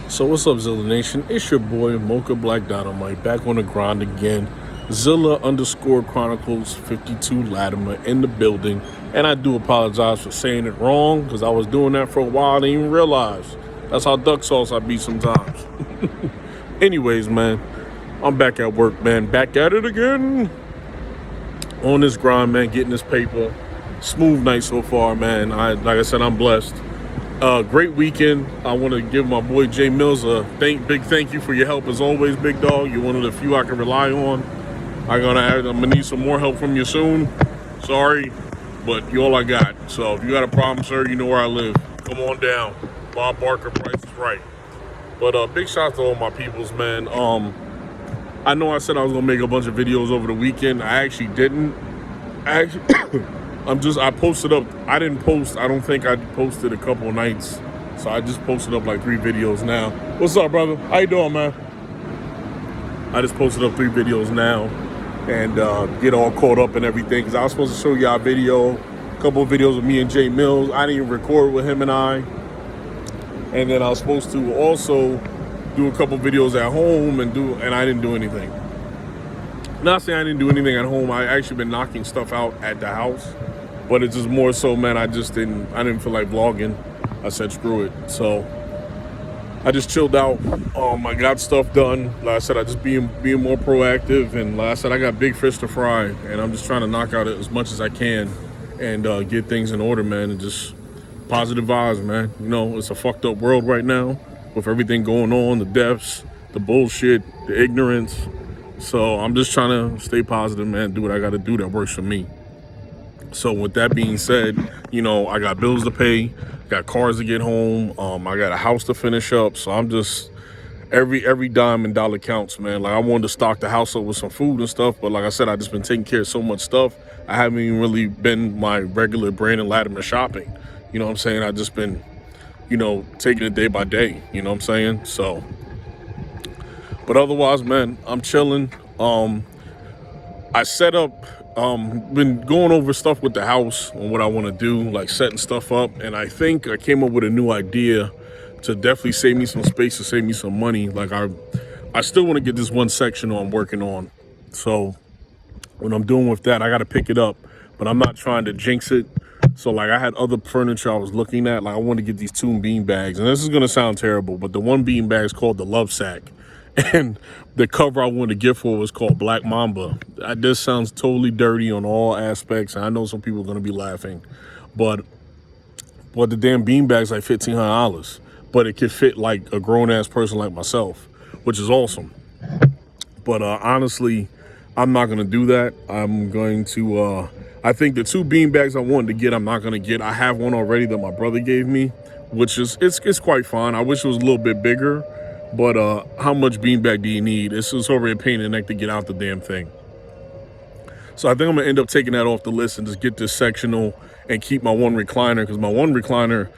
So what's up, Zilla Nation? It's your boy Mocha Black Dynamite back on the grind again. Zilla underscore Chronicles 52 Latimer in the building, and I do apologize for saying it wrong because I was doing that for a while. I didn't even realize that's how duck sauce I be sometimes. Anyways, man, I'm back at work, man. Back at it again on this grind, man. Getting this paper. Smooth night so far, man. Like I said, I'm blessed. Great weekend. I want to give my boy Jay Mills a big thank you for your help as always, big dog. You're one of the few I can rely on. I'm gonna need some more help from you soon. Sorry, but you all I got. So if you got a problem, sir, you know where I live. Come on down. Bob Barker, Price is Right. But big shout out to all my peoples, man. I know I said I was gonna make a bunch of videos over the weekend. I actually didn't. I posted up. I didn't post. I don't think I posted a couple nights. So I just posted up like 3 videos now. What's up, brother? How you doing, man? I just posted up 3 videos now and get all caught up and everything. Because I was supposed to show y'all a video, a couple of videos of me and Jay Mills. I didn't even record with him and I. And then I was supposed to also do a couple videos at home and I didn't do anything. Not saying I didn't do anything at home. I actually been knocking stuff out at the house. But it's just more so, man, I didn't feel like vlogging. I said, screw it. So I just chilled out. I got stuff done. Like I said, I just being more proactive. And like I said, I got big fish to fry. And I'm just trying to knock out as much as I can and get things in order, man. And just positive vibes, man. You know, it's a fucked up world right now with everything going on, the deaths, the bullshit, the ignorance. So I'm just trying to stay positive, man, do what I got to do that works for me. So with that being said, you know, I got bills to pay, got cars to get home, I got a house to finish up. So I'm just, every dime and dollar counts, man. Like I wanted to stock the house up with some food and stuff, but like I said, I just been taking care of so much stuff. I haven't even really been my regular Brandon Latimer shopping. You know what I'm saying? I just been, you know, taking it day by day. You know what I'm saying? So, but otherwise, man, I'm chilling. I set up, been going over stuff with the house and what I want to do, like setting stuff up. And I think I came up with a new idea to definitely save me some space, to save me some money. Like I still want to get this one sectional I'm working on. So what I'm doing with that, I got to pick it up, but I'm not trying to jinx it. So like I had other furniture I was looking at. Like I wanted to get these 2 bean bags, and this is going to sound terrible, but the one bean bag is called the Love Sack. And the cover I wanted to get for was called Black Mamba. This sounds totally dirty on all aspects, and I know some people are going to be laughing. But the damn beanbag's like $1,500. But it could fit like a grown-ass person like myself, which is awesome. But honestly, I'm not going to do that. I'm going to, I think the 2 beanbags I wanted to get, I'm not going to get. I have one already that my brother gave me, which is, it's quite fine. I wish it was a little bit bigger. But how much beanbag do you need? It's already a pain in the neck to get out the damn thing. So I think I'm going to end up taking that off the list and just get this sectional and keep my one recliner. Because my one recliner,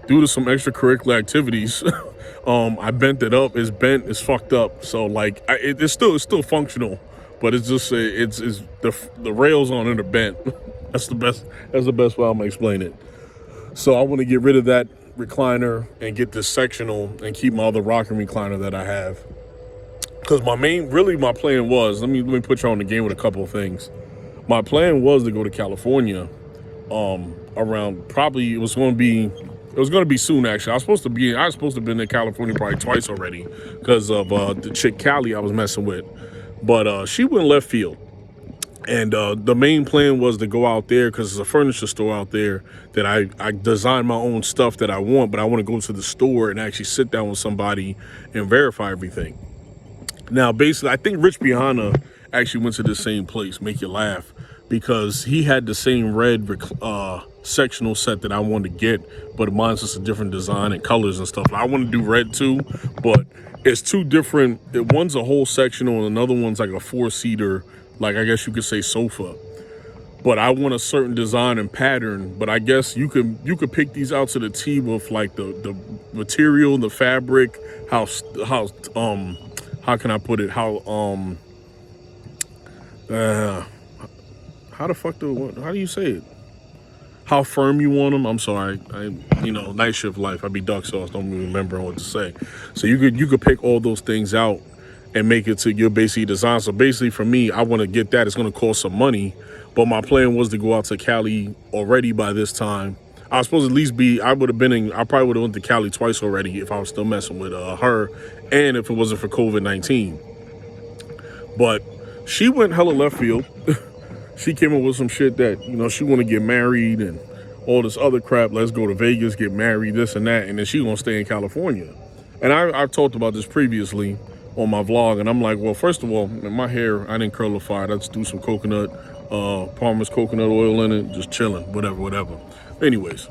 due to some extracurricular activities, I bent it up. It's bent. It's fucked up. So like, it's still functional. But it's just, it's the rails on it are bent. That's the best way I'm going to explain it. So I want to get rid of that recliner and get this sectional and keep my other rocking recliner that I have. Because my plan was, let me put you on the game with a couple of things. My plan was to go to California around, probably it was going to be soon actually. I was supposed to have been in California probably twice already because of the chick Callie I was messing with. But she went left field. And the main plan was to go out there because there's a furniture store out there that I designed my own stuff that I want, but I want to go to the store and actually sit down with somebody and verify everything. Now, basically, I think Rich Piana actually went to the same place, make you laugh, because he had the same red sectional set that I wanted to get, but mine's just a different design and colors and stuff. I want to do red too, but it's 2 different. One's a whole sectional and another one's like a 4-seater, like I guess you could say sofa. But I want a certain design and pattern. But I guess you could pick these out to the T with like the material, the fabric, how can I put it? How the fuck how do you say it? how firm you want them. I'm sorry, night shift life. I be duck sauce. Don't even remember what to say. So you could pick all those things out and make it to your basic design. So basically, for me, I want to get that. It's going to cost some money, but my plan was to go out to Cali already by this time. I was supposed to at least be. I probably would have went to Cali twice already if I was still messing with her, and if it wasn't for COVID-19. But she went hella left field. She came up with some shit that, she want to get married and all this other crap. Let's go to Vegas, get married, this and that. And then she going to stay in California. And I've talked about this previously on my vlog. And I'm like, well, first of all, my hair, I didn't curlify it. I just do some coconut, Palmer's coconut oil in it, just chilling, whatever. Anyways,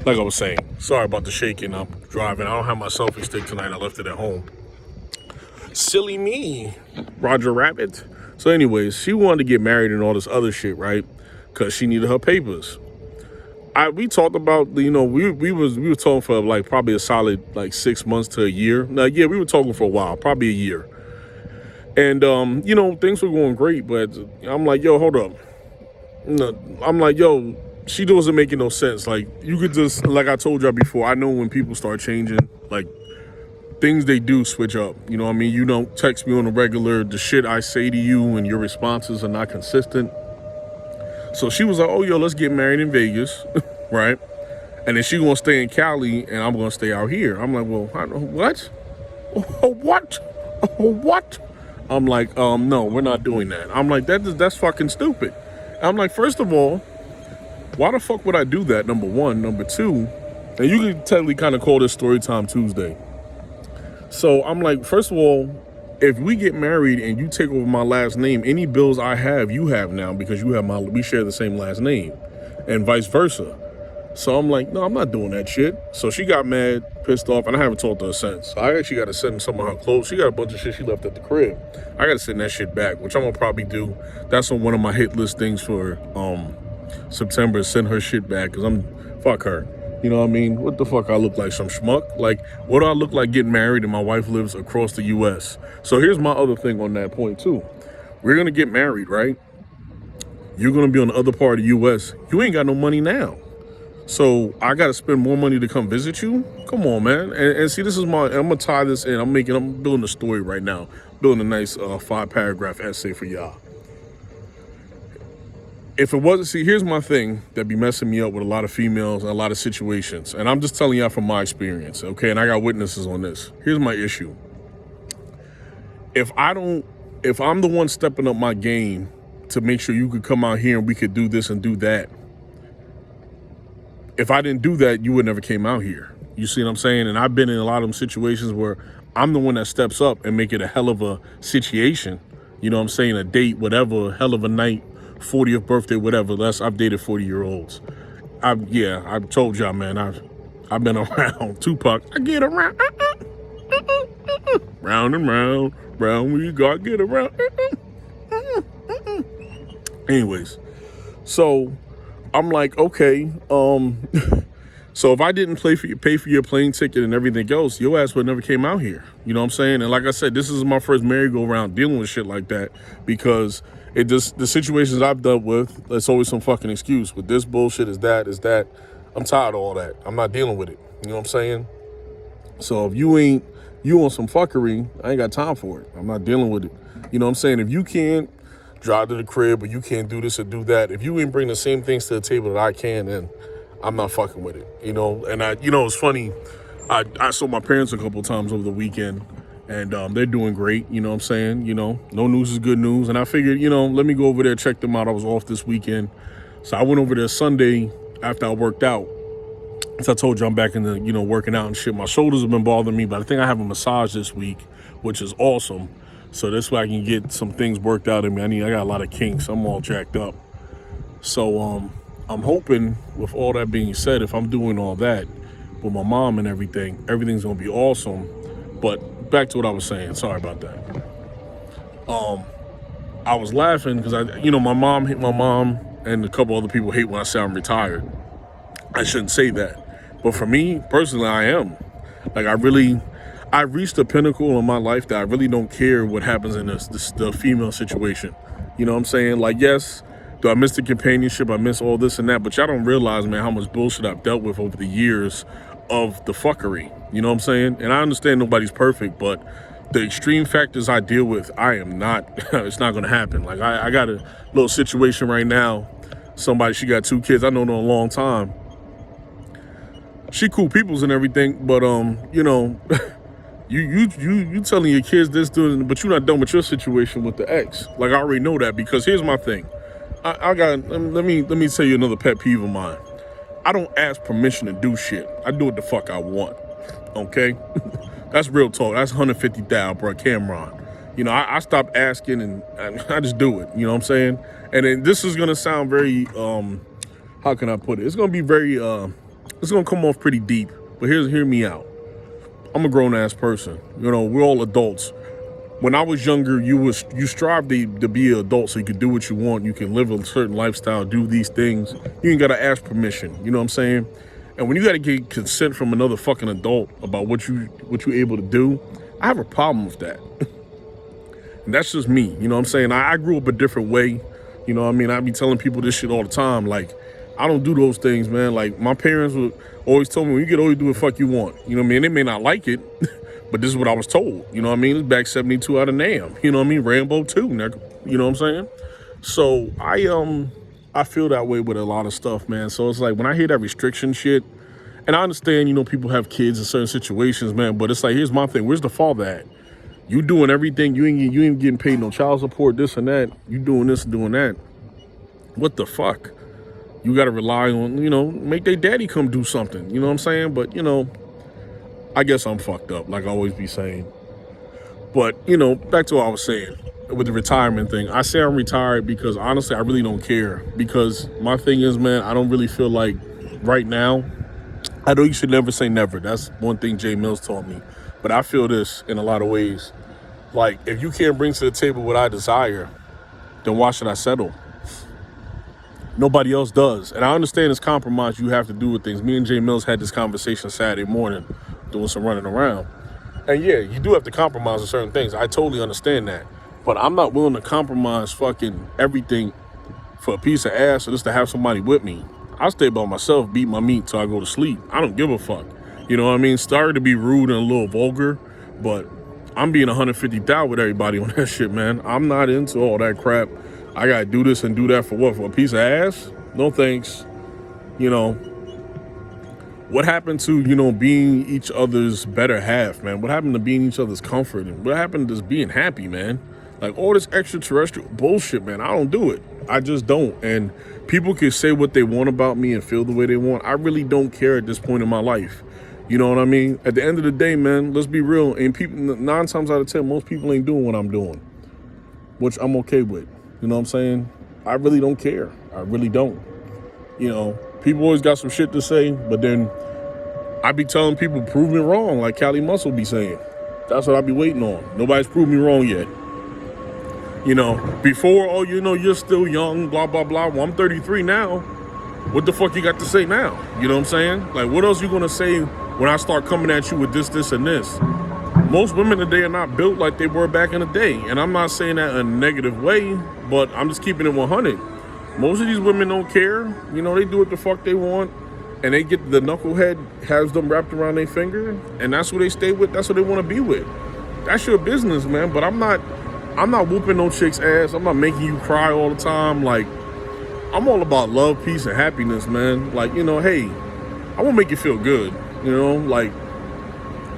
like I was saying, sorry about the shaking. I'm driving. I don't have my selfie stick tonight. I left it at home. Silly me, Roger Rabbit. So anyways, she wanted to get married and all this other shit, right? Because she needed her papers. We talked about, we were talking for like probably a solid like 6 months to a year. Now, yeah, we were talking for a while, probably a year. And, things were going great, but I'm like, yo, hold up. No, I'm like, yo, she wasn't making no sense. Like, you could just, like I told y'all before, I know when people start changing, like, things they do switch up. You know what I mean? You don't text me on the regular. The shit I say to you and your responses are not consistent. So she was like, oh, yo, let's get married in Vegas, right? And then she gonna stay in Cali and I'm gonna stay out here. I'm like, well, what? What? I'm like, no, we're not doing that. I'm like, that's fucking stupid. I'm like, first of all, why the fuck would I do that? Number one. Number two, and you can technically kind of call this Storytime Tuesday. So I'm like, first of all, if we get married and you take over my last name, any bills I have, you have now because we share the same last name and vice versa. So I'm like, no, I'm not doing that shit. So she got mad, pissed off, and I haven't talked to her since. So I actually got to send some of her clothes. She got a bunch of shit she left at the crib. I got to send that shit back, which I'm going to probably do. That's on one of my hit list things for September, send her shit back because fuck her. You know what I mean? What the fuck I look like, some schmuck? Like, what do I look like getting married and my wife lives across the U.S.? So here's my other thing on that point, too. We're going to get married, right? You're going to be on the other part of the U.S. You ain't got no money now. So I got to spend more money to come visit you? Come on, man. And see, I'm going to tie this in. I'm building a story right now. Building a nice 5-paragraph essay for y'all. If it wasn't, see, here's my thing that be messing me up with a lot of females and a lot of situations. And I'm just telling y'all from my experience, okay? And I got witnesses on this. Here's my issue. If I'm the one stepping up my game to make sure you could come out here and we could do this and do that, if I didn't do that, you would never came out here. You see what I'm saying? And I've been in a lot of them situations where I'm the one that steps up and make it a hell of a situation. You know what I'm saying? A date, whatever, hell of a night. 40th birthday, whatever. I've dated 40-year-olds. I've told y'all, man, I've been around. Tupac, I get around. Round and round we got get around. Anyways, so I'm like, okay, so if I didn't pay for your plane ticket and everything else, your ass would never came out here. You know what I'm saying? And like I said, this is my first merry-go-round dealing with shit like that because the situations I've dealt with, there's always some fucking excuse. With this bullshit, is that. I'm tired of all that. I'm not dealing with it. You know what I'm saying? So if you on some fuckery, I ain't got time for it. I'm not dealing with it. You know what I'm saying? If you can't drive to the crib or you can't do this or do that, if you ain't bring the same things to the table that I can, then I'm not fucking with it. You know? And it's funny. I saw my parents a couple times over the weekend. And they're doing great, you know what I'm saying? No news is good news. And I figured, let me go over there, check them out. I was off this weekend. So I went over there Sunday after I worked out. As I told you, I'm back in the, working out and shit. My shoulders have been bothering me, but I think I have a massage this week, which is awesome. So this way I can get some things worked out in me. I got a lot of kinks. I'm all jacked up. So I'm hoping, with all that being said, if I'm doing all that with my mom and everything's going to be awesome. But back to what I was saying. Sorry about that. I was laughing because my mom and a couple other people hate when I say I'm retired. I shouldn't say that. But for me, personally, I am. Like, I reached a pinnacle in my life that I really don't care what happens in the female situation. You know what I'm saying? Like, yes, Do I miss the companionship? I miss all this and that. But y'all don't realize, man, how much bullshit I've dealt with over the years of the fuckery. You know what I'm saying? And I understand nobody's perfect, but the extreme factors I deal with, I am not, it's not going to happen. Like, I got a little situation right now. Somebody, she got 2 kids. I know her a long time. She cool peoples and everything, but, you know, you telling your kids this, doing, but you're not done with your situation with the ex. Like, I already know that, because here's my thing. Let me tell you another pet peeve of mine. I don't ask permission to do shit. I do what the fuck I want. Okay? That's real talk. That's 150,000, bro, Cameron. You know, I stopped asking and I just do it. You know what I'm saying? And then this is gonna sound very, how can I put it? It's gonna be very, it's gonna come off pretty deep. But hear me out. I'm a grown ass person. You know, we're all adults. When I was younger, you strive to be an adult so you can do what you want. You can live a certain lifestyle, do these things. You ain't gotta ask permission. You know what I'm saying? And when you gotta get consent from another fucking adult about what you're able to do, I have a problem with that. And that's just me. You know what I'm saying? I grew up a different way. You know what I mean? I be telling people this shit all the time. Like, I don't do those things, man. Like, my parents would always tell me, when you get older, do what the fuck you want. You know what I mean? They may not like it, but this is what I was told. You know what I mean? It's back 72 out of NAM. You know what I mean? Rambo 2, nigga. You know what I'm saying? So I feel that way with a lot of stuff, man. So it's like, when I hear that restriction shit, and I understand, you know, people have kids in certain situations, man, but it's like, here's my thing. Where's the father at? You doing everything. You ain't getting paid no child support, this and that. You doing this and doing that. What the fuck? You got to rely on, you know, make their daddy come do something. You know what I'm saying? But, you know, I guess I'm fucked up, like I always be saying. But, you know, back to what I was saying with the retirement thing. I say I'm retired because, honestly, I really don't care. Because my thing is, man, I don't really feel like right now, I know you should never say never. That's one thing Jay Mills taught me. But I feel this in a lot of ways. Like, if you can't bring to the table what I desire, then why should I settle? Nobody else does. And I understand it's compromise you have to do with things. Me and Jay Mills had this conversation Saturday morning, doing some running around. And yeah, you do have to compromise on certain things. I totally understand that. But I'm not willing to compromise fucking everything for a piece of ass or just to have somebody with me. I'll stay by myself, beat my meat till I go to sleep. I don't give a fuck. You know what I mean? Started to be rude and a little vulgar, but I'm being 150,000 with everybody on that shit, man. I'm not into all that crap. I gotta do this and do that for what? For a piece of ass? No thanks. You know, what happened to, you know, being each other's better half, man? What happened to being each other's comfort? And what happened to just being happy, man? Like, all this extraterrestrial bullshit, man, I don't do it. I just don't. And people can say what they want about me and feel the way they want. I really don't care at this point in my life. You know what I mean? At the end of the day, man, let's be real. And people, 9 times out of 10, most people ain't doing what I'm doing, which I'm okay with. You know what I'm saying? I really don't care. I really don't. You know, people always got some shit to say, but then I be telling people, prove me wrong, like Cali Muscle be saying. That's what I be waiting on. Nobody's proved me wrong yet. You know, before, oh, you know, you're still young, blah, blah, blah. Well, I'm 33 now. What the fuck you got to say now? You know what I'm saying? Like, what else you gonna say when I start coming at you with this, this, and this? Most women today are not built like they were back in the day. And I'm not saying that in a negative way, but I'm just keeping it 100. Most of these women don't care. You know, they do what the fuck they want. And they get the knucklehead, has them wrapped around their finger. And that's who they stay with. That's what they want to be with. That's your business, man. But I'm not whooping no chick's ass. I'm not making you cry all the time. Like, I'm all about love, peace, and happiness, man. Like, you know, hey, I want to make you feel good. You know, like,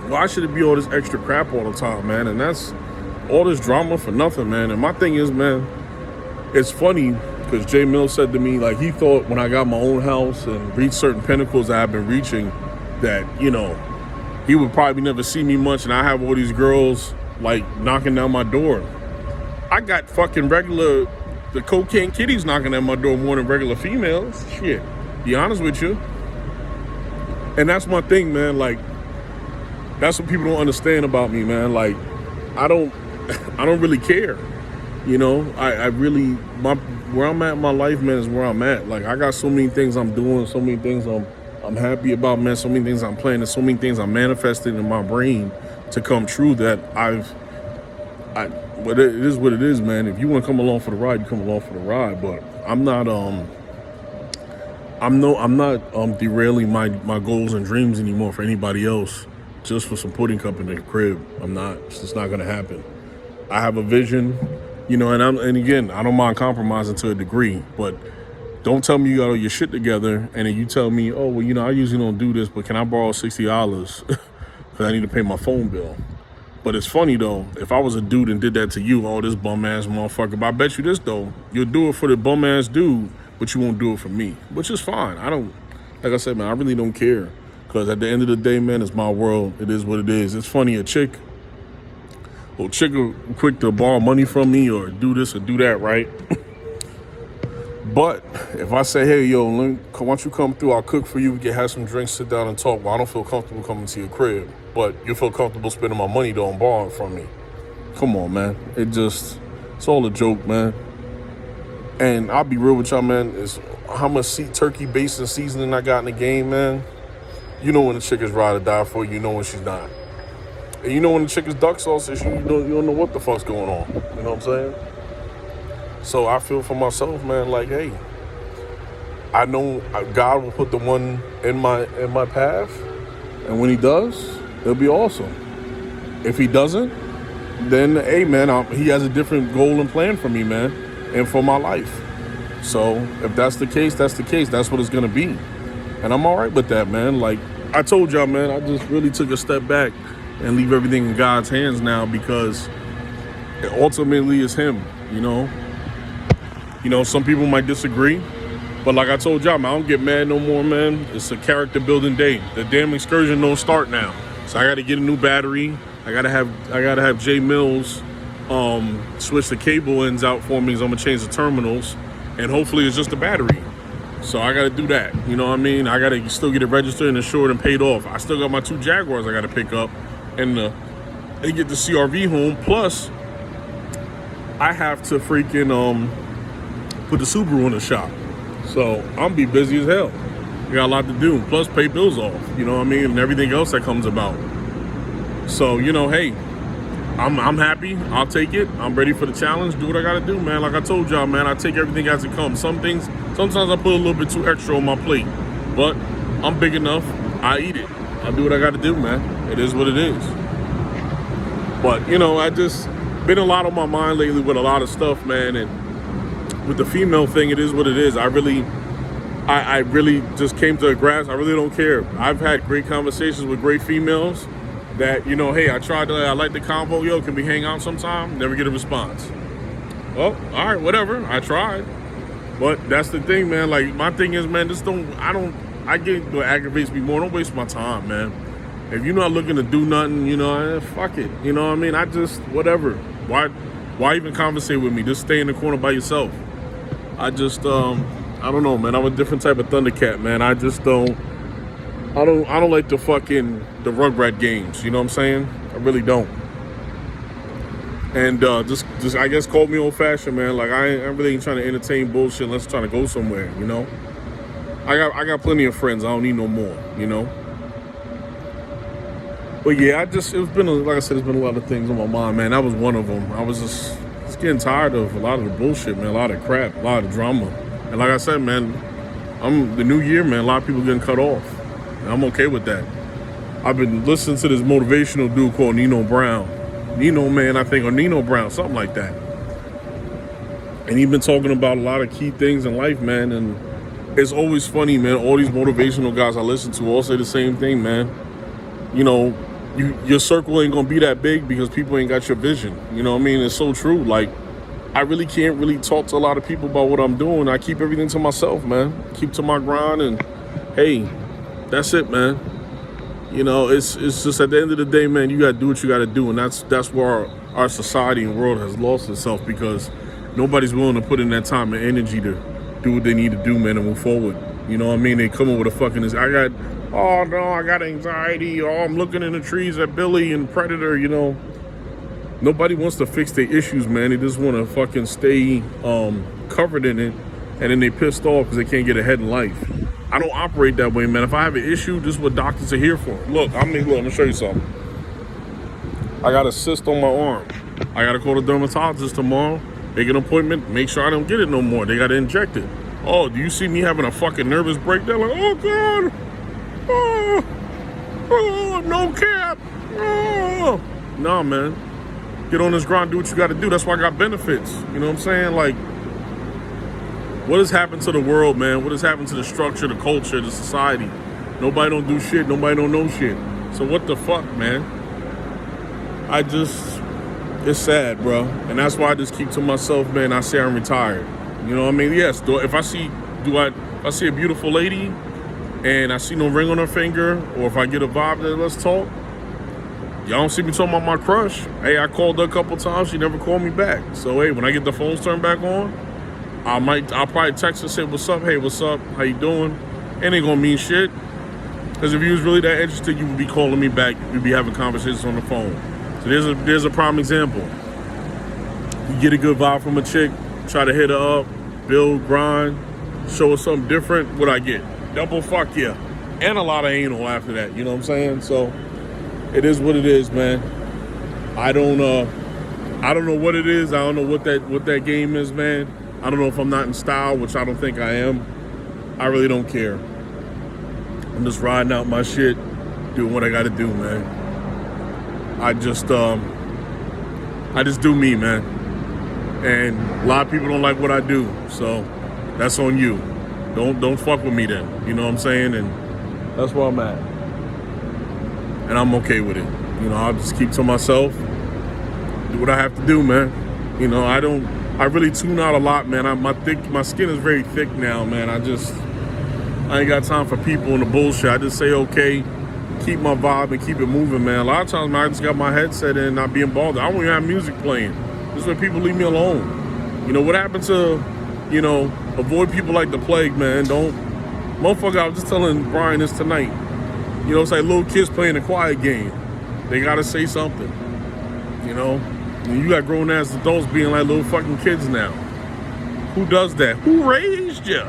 why should it be all this extra crap all the time, man? And that's all this drama for nothing, man. And my thing is, man, it's funny because Jay Mills said to me, like, he thought when I got my own house and reached certain pinnacles that I've been reaching that, you know, he would probably never see me much and I have all these girls, like, knocking down my door. I got fucking the cocaine kitties knocking at my door more than regular females. Shit, be honest with you. And that's my thing, man. Like, that's what people don't understand about me, man. Like, I don't really care. You know, I really, where I'm at in my life, man, is where I'm at. Like, I got so many things I'm doing, so many things I'm happy about, man. So many things I'm planning, so many things I'm manifesting in my brain to come true that but it is what it is, man. If you want to come along for the ride, you come along for the ride. But I'm not derailing my goals and dreams anymore for anybody else just for some pudding cup in the crib. I'm not. It's just not gonna happen. I have a vision, and again, I don't mind compromising to a degree, but don't tell me you got all your shit together and then you tell me, oh well, I usually don't do this, but can I borrow $60 because I need to pay my phone bill? But it's funny though, if I was a dude and did that to you, oh, this bum ass motherfucker. But I bet you this though, you'll do it for the bum ass dude, but you won't do it for me, which is fine. Like I said, man, I really don't care. Because at the end of the day, man, it's my world. It is what it is. It's funny, a chick will quick to borrow money from me or do this or do that, right? But if I say, hey, yo, why don't you come through, I'll cook for you, we can have some drinks, sit down and talk. Well, I don't feel comfortable coming to your crib, but you feel comfortable spending my money though and borrowing from me. Come on, man. It's all a joke, man. And I'll be real with y'all, man, is how much turkey base and seasoning I got in the game, man. You know when the chick is ride or die for you, know when she's not. And you know when the chick is duck sauce, you don't know what the fuck's going on. You know what I'm saying? So I feel for myself, man, like, hey, I know God will put the one in my path, and when he does, it'll be awesome. If he doesn't, then, hey, man, he has a different goal and plan for me, man, and for my life. So if that's the case, that's the case. That's what it's going to be. And I'm all right with that, man. Like I told y'all, man, I just really took a step back and leave everything in God's hands now because it ultimately is him, some people might disagree, but like I told y'all, man, I don't get mad no more, man. It's a character building day. The damn excursion don't start now. So I got to get a new battery. I gotta have Jay Mills switch the cable ends out for me, so I'm gonna change the terminals, and hopefully it's just the battery. So I gotta do that. You know what I mean? I gotta still get it registered and insured and paid off. I still got my 2 Jaguars I gotta pick up, and get the CRV home. Plus, I have to freaking put the Subaru in the shop. So I'm be busy as hell. I got a lot to do. Plus pay bills off. You know what I mean? And everything else that comes about. So, hey, I'm happy. I'll take it. I'm ready for the challenge. Do what I gotta do, man. Like I told y'all, man, I take everything as it comes. Sometimes I put a little bit too extra on my plate. But I'm big enough. I eat it. I do what I gotta do, man. It is what it is. But, I just been a lot on my mind lately with a lot of stuff, man. And with the female thing, it is what it is. I really just came to a grasp. I really don't care. I've had great conversations with great females that, hey, I like the convo. Yo, can we hang out sometime? Never get a response. Well, all right, whatever. I tried. But that's the thing, man. Like, my thing is, man, I get what aggravates me more. Don't waste my time, man. If you're not looking to do nothing, fuck it. You know what I mean? I just, whatever. Why even conversate with me? Just stay in the corner by yourself. I just, I don't know, man. I'm a different type of Thundercat, man. I just don't like the Rugrat games. You know what I'm saying? I really don't. And just I guess call me old fashioned, man. Like I really ain't trying to entertain bullshit unless I'm trying to go somewhere. I got plenty of friends. I don't need no more. But yeah, it's been a lot of things on my mind, man. That was one of them. I was just getting tired of a lot of the bullshit, man. A lot of crap, a lot of drama. And like I said, man, the new year, man. A lot of people getting cut off. And I'm okay with that. I've been listening to this motivational dude called Nino Brown. Nino Brown, something like that. And he's been talking about a lot of key things in life, man. And it's always funny, man. All these motivational guys I listen to all say the same thing, man. Your circle ain't gonna be that big because people ain't got your vision. You know what I mean? It's so true. Like, I really can't really talk to a lot of people about what I'm doing. I keep everything to myself, man. Keep to my grind, and hey, that's it, man. It's just at the end of the day, man, you gotta do what you gotta do, and that's where our society and world has lost itself because nobody's willing to put in that time and energy to do what they need to do, man, and move forward. You know what I mean? They come up with a fucking I got anxiety. Oh, I'm looking in the trees at Billy and Predator, Nobody wants to fix their issues, man. They just want to fucking stay covered in it, and then they pissed off because they can't get ahead in life. I don't operate that way, man. If I have an issue, this is what doctors are here for. Look, I'm gonna show you something. I got a cyst on my arm. I got to call the dermatologist tomorrow. Make an appointment, make sure I don't get it no more. They got to inject it. Oh, do you see me having a fucking nervous breakdown? Like, oh, God. Oh, no cap. Oh. Nah, man. Get on this grind, do what you got to do. That's why I got benefits. You know what I'm saying? Like, what has happened to the world, man? What has happened to the structure, the culture, the society? Nobody don't do shit. Nobody don't know shit. So what the fuck, man? It's sad, bro. And that's why I just keep to myself, man. I say I'm retired. You know what I mean? Yes. If I see a beautiful lady and I see no ring on her finger, or if I get a vibe that let's talk, y'all don't see me talking about my crush. Hey, I called her a couple times. She never called me back. So, hey, when I get the phones turned back on, I'll probably text her and say, what's up? Hey, what's up? How you doing? It ain't gonna mean shit. Because if you was really that interested, you would be calling me back. We'd be having conversations on the phone. So there's a prime example. You get a good vibe from a chick, try to hit her up, build, grind, show her something different. What I get? Double fuck yeah. And a lot of anal after that. You know what I'm saying? So it is what it is, man. I don't know what it is. I don't know what that game is, man. I don't know if I'm not in style, which I don't think I am. I really don't care. I'm just riding out my shit, doing what I gotta do, man. I just do me, man. And a lot of people don't like what I do, so that's on you. Don't fuck with me then. You know what I'm saying? And that's where I'm at. And I'm okay with it. You know, I'll just keep to myself, do what I have to do, man. You know, I really tune out a lot, man. My skin is very thick now, man. I ain't got time for people and the bullshit. I just say, okay, keep my vibe and keep it moving, man. A lot of times, man, I just got my headset in and not being bothered. I don't even have music playing. This is where people leave me alone. You know, what happened to, you know, avoid people like the plague, man. Motherfucker, I was just telling Brian this tonight. You know, it's like little kids playing a quiet game. They gotta say something, you know? And you got grown-ass adults being like little fucking kids now. Who does that? Who raised you?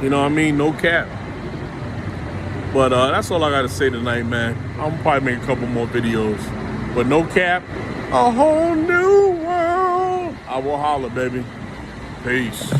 You know what I mean? No cap. But that's all I got to say tonight, man. I'm probably make a couple more videos. But no cap, a whole new world. I will holler, baby. Peace.